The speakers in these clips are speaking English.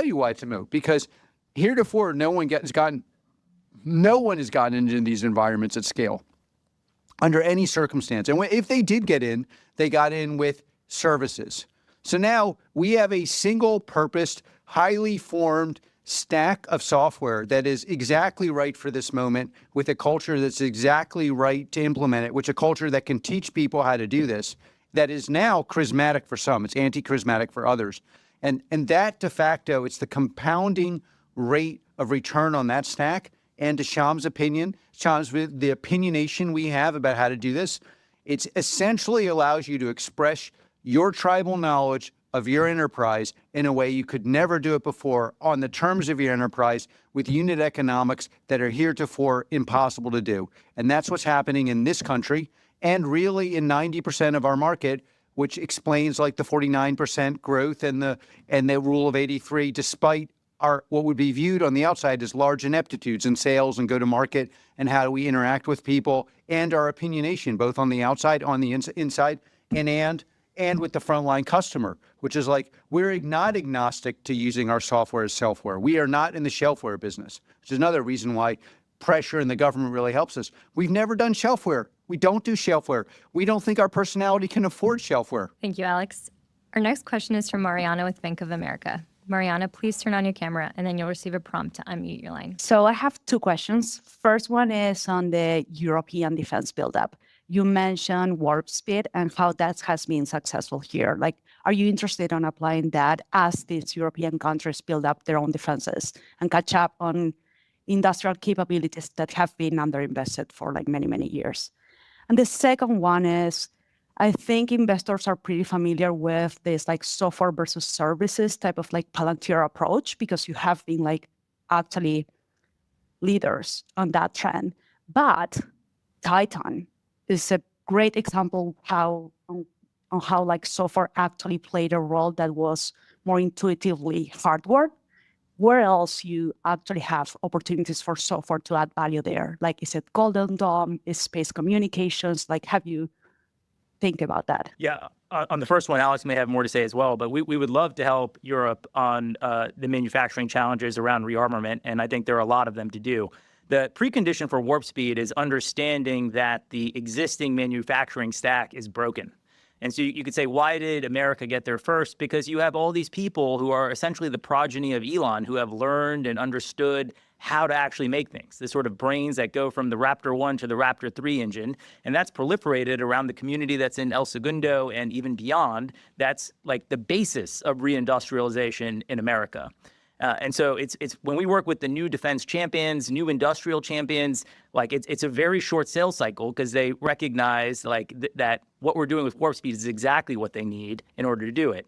tell you why it's a moat, because heretofore no one has gotten into these environments at scale under any circumstance. And if they did get in, they got in with services. So now we have a single-purposed, highly formed stack of software that is exactly right for this moment, with a culture that's exactly right to implement it, which a culture that can teach people how to do this, that is now charismatic for some, it's anti-charismatic for others. And that de facto, it's the compounding rate of return on that stack. And to Shyam's opinion, the opinionation we have about how to do this, it essentially allows you to express your tribal knowledge of your enterprise in a way you could never do it before, on the terms of your enterprise, with unit economics that are heretofore impossible to do. And that's what's happening in this country, and really in 90% of our market, which explains like the 49% growth and the rule of 83, despite what would be viewed on the outside as large ineptitudes in sales and go-to-market and how do we interact with people, and our opinionation, both on the outside, on the inside, and with the frontline customer, which is like, we're not agnostic to using our software as shelfware. We are not in the shelfware business, which is another reason why pressure in the government really helps us. We've never done shelfware. We don't do shelfware. We don't think our personality can afford shelfware. Thank you, Alex. Our next question is from Mariana with Bank of America. Mariana, please turn on your camera, and then you'll receive a prompt to unmute your line. So I have two questions. First one is on the European defense buildup. You mentioned warp speed and how that has been successful here. Like, are you interested in applying that as these European countries build up their own defenses and catch up on industrial capabilities that have been underinvested for like many, many years? And the second one is, I think investors are pretty familiar with this like software versus services type of like Palantir approach, because you have been like actually leaders on that trend. But Titan is a great example on how like software actually played a role that was more intuitively hardware. Where else you actually have opportunities for software to add value there? Like, is it Golden Dome? Is space communications? Like, have you think about that? Yeah, on the first one, Alex may have more to say as well, but we would love to help Europe on the manufacturing challenges around rearmament, and I think there are a lot of them to do. The precondition for warp speed is understanding that the existing manufacturing stack is broken. And so you could say, why did America get there first? Because you have all these people who are essentially the progeny of Elon, who have learned and understood how to actually make things, the sort of brains that go from the Raptor 1 to the Raptor 3 engine. And that's proliferated around the community that's in El Segundo and even beyond. That's like the basis of reindustrialization in America. And so it's when we work with the new defense champions, new industrial champions, like it's a very short sales cycle, because they recognize like that what we're doing with warp speed is exactly what they need in order to do it.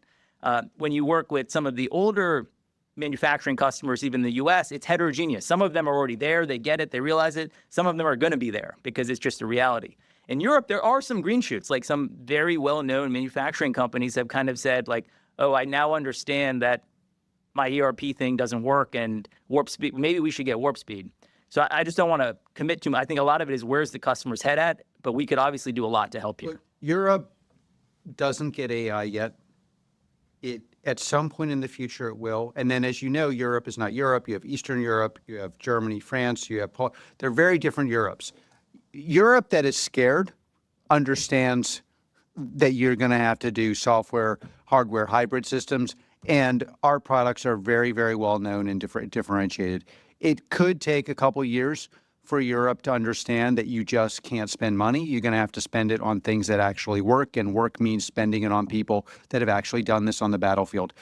When you work with some of the older manufacturing customers, even in the US, it's heterogeneous. Some of them are already there, they get it, they realize it. Some of them are going to be there because it's just a reality. In Europe, there are some green shoots, like some very well-known manufacturing companies have kind of said like, oh, I now understand that my ERP thing doesn't work and warp speed, maybe we should get warp speed. So I just don't want to commit too much. I think a lot of it is where's the customer's head at, but we could obviously do a lot to help you. Look, Europe doesn't get AI yet. At some point in the future it will. And then, as you know, Europe is not Europe. You have Eastern Europe, you have Germany, France, you have they're very different Europes. Europe that is scared understands that you're going to have to do software, hardware, hybrid systems. And our products are very, very well known and differentiated. It could take a couple years for Europe to understand that you just can't spend money. You're going to have to spend it on things that actually work, and work means spending it on people that have actually done this on the battlefield.